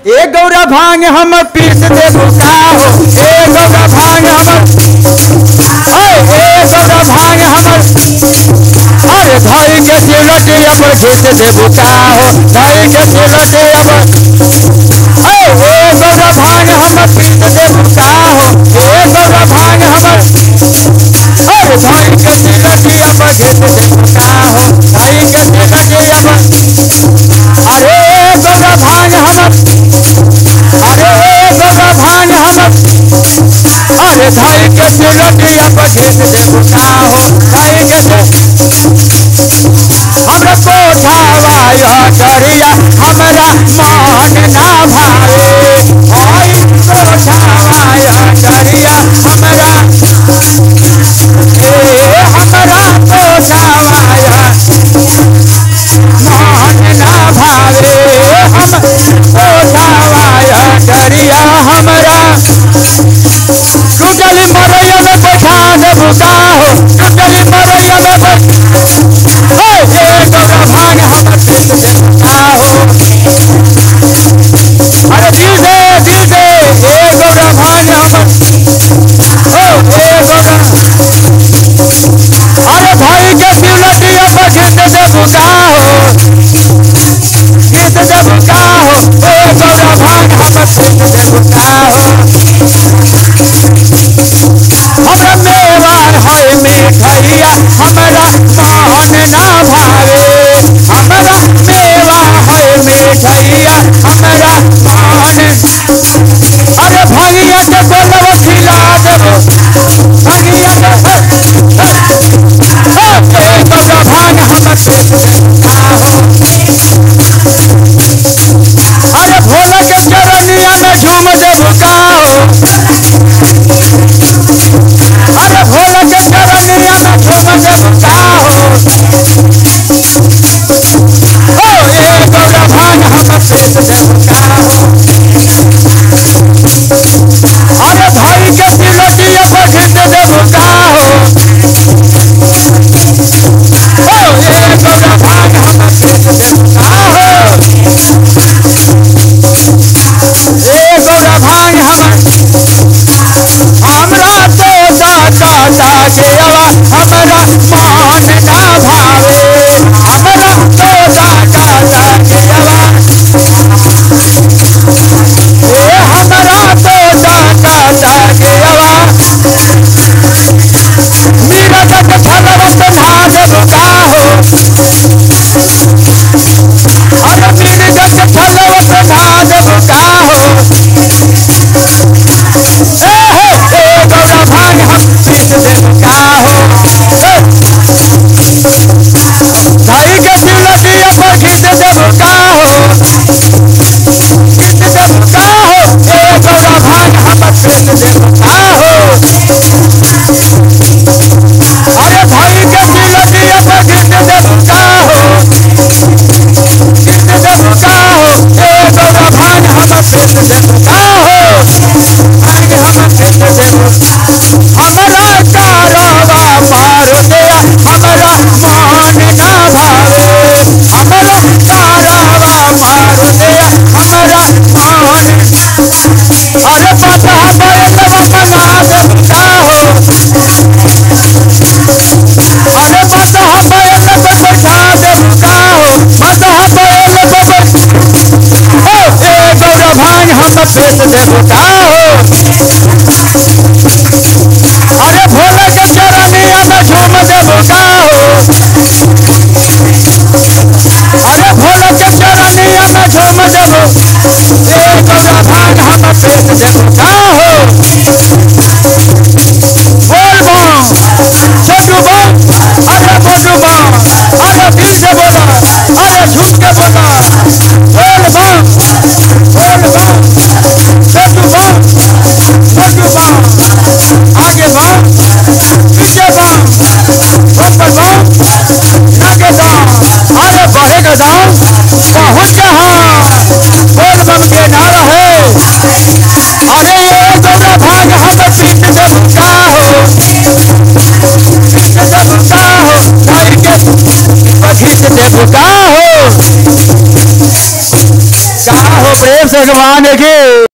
ए गौरा भांग हम पीस दे बुका हो ए गौरा भांग हम ए गौरा भांग हम अरे धाई के सिलटिया पर खींच दे बुका हो धाई के सिलटिया पर ए गौरा भांग हम पीस दे बुका हो ए गौरा भांग हम अरे धाई के सिलटिया पर खींच दे बुका हो धाई के सिलटिया पर अरे गौरा भांग हम अरे गौरा भांग हम अरे धाई के सिलटिया पर खींच दे बुका हो धाई के हमरा कोठावाया करिया हमरा मान ना भावे आई कोठावाया करिया हमरा हमरा कोठावाया मान ना भावे हम कोठावाया करिया हमरा टूटल मरैया में बैठा दे बुका हो टूटल मरैया में गौरा भांग हम पीस दे बुका हो अरे दिल दे ए गौरा भांग हम ए गौरा अरे भाई के सिलटिया पर खींच दे बुका हो खींच दे बुका हो ए गौरा भांग हम खींच दे बुका हो हमरा मेवा है मिठाइया हमरा मान ना भावे हमरा मेवा है मिठाइया हमरा मान अरे भैया के गोलवा खिला देबो भैया के गौरा भांग हम पीस दे बुका हो अरे भोला के चरनिया में झूम दे बुका हो अरे भोला के चरनिया में झूम दे बुका हो ए गौरा भांग हम पीस दे बुका हो अरे भाई के सिलटिया पर खींच दे बुका हो ए गौरा भांग हम पीस दे बुका हो ए गौरा भांग हमरा तो दाता के अवा हमरा मान ना भावे हमरा तो दाता के अवा हमरा तो दाता के अवा मीरा तक छलवा पहना दे बुका हो अरे मीरा तक छलवा पहना दे बुका हो गौरा भांग हम पीस दे बुका हो धाई के सिलटिया पर खींच दे बुका हो खींच दे बुका हो ए गौरा भांग हम पीस दे बुका हो अरे धाई के सिलटिया पर खींच दे बुका हो खींच दे बुका हो ए गौरा भांग हम पीस दे बुका हो भांग हम पीस दे हमरा कारवा मार दिया हमरा मान ना भावे हमरा कारवा मार दिया हमरा मान अरे पता बैल बना दे बुका हो अरे पता बैल बैठा दे बुका हो पता बैल ए गौरा भांग हम पीस दे बुका हो अरे भोला के चरनिया में झूम दे बुका हो अरे भोला के चरनिया में झूम देबो ए गौरा भांग हम पीस दे बुका हो बोल बम छोटू बम अरे छोटू बम अरे दिल से बोला अरे झूठ के बोला बोल बम छोटू बम आगे बम पीछे बम ऊपर बम आगे बम अरे बढ़ेगा दाम पहुंच जहां बोल बम के नारा है अरे क्या हो प्रेम से भगवान की।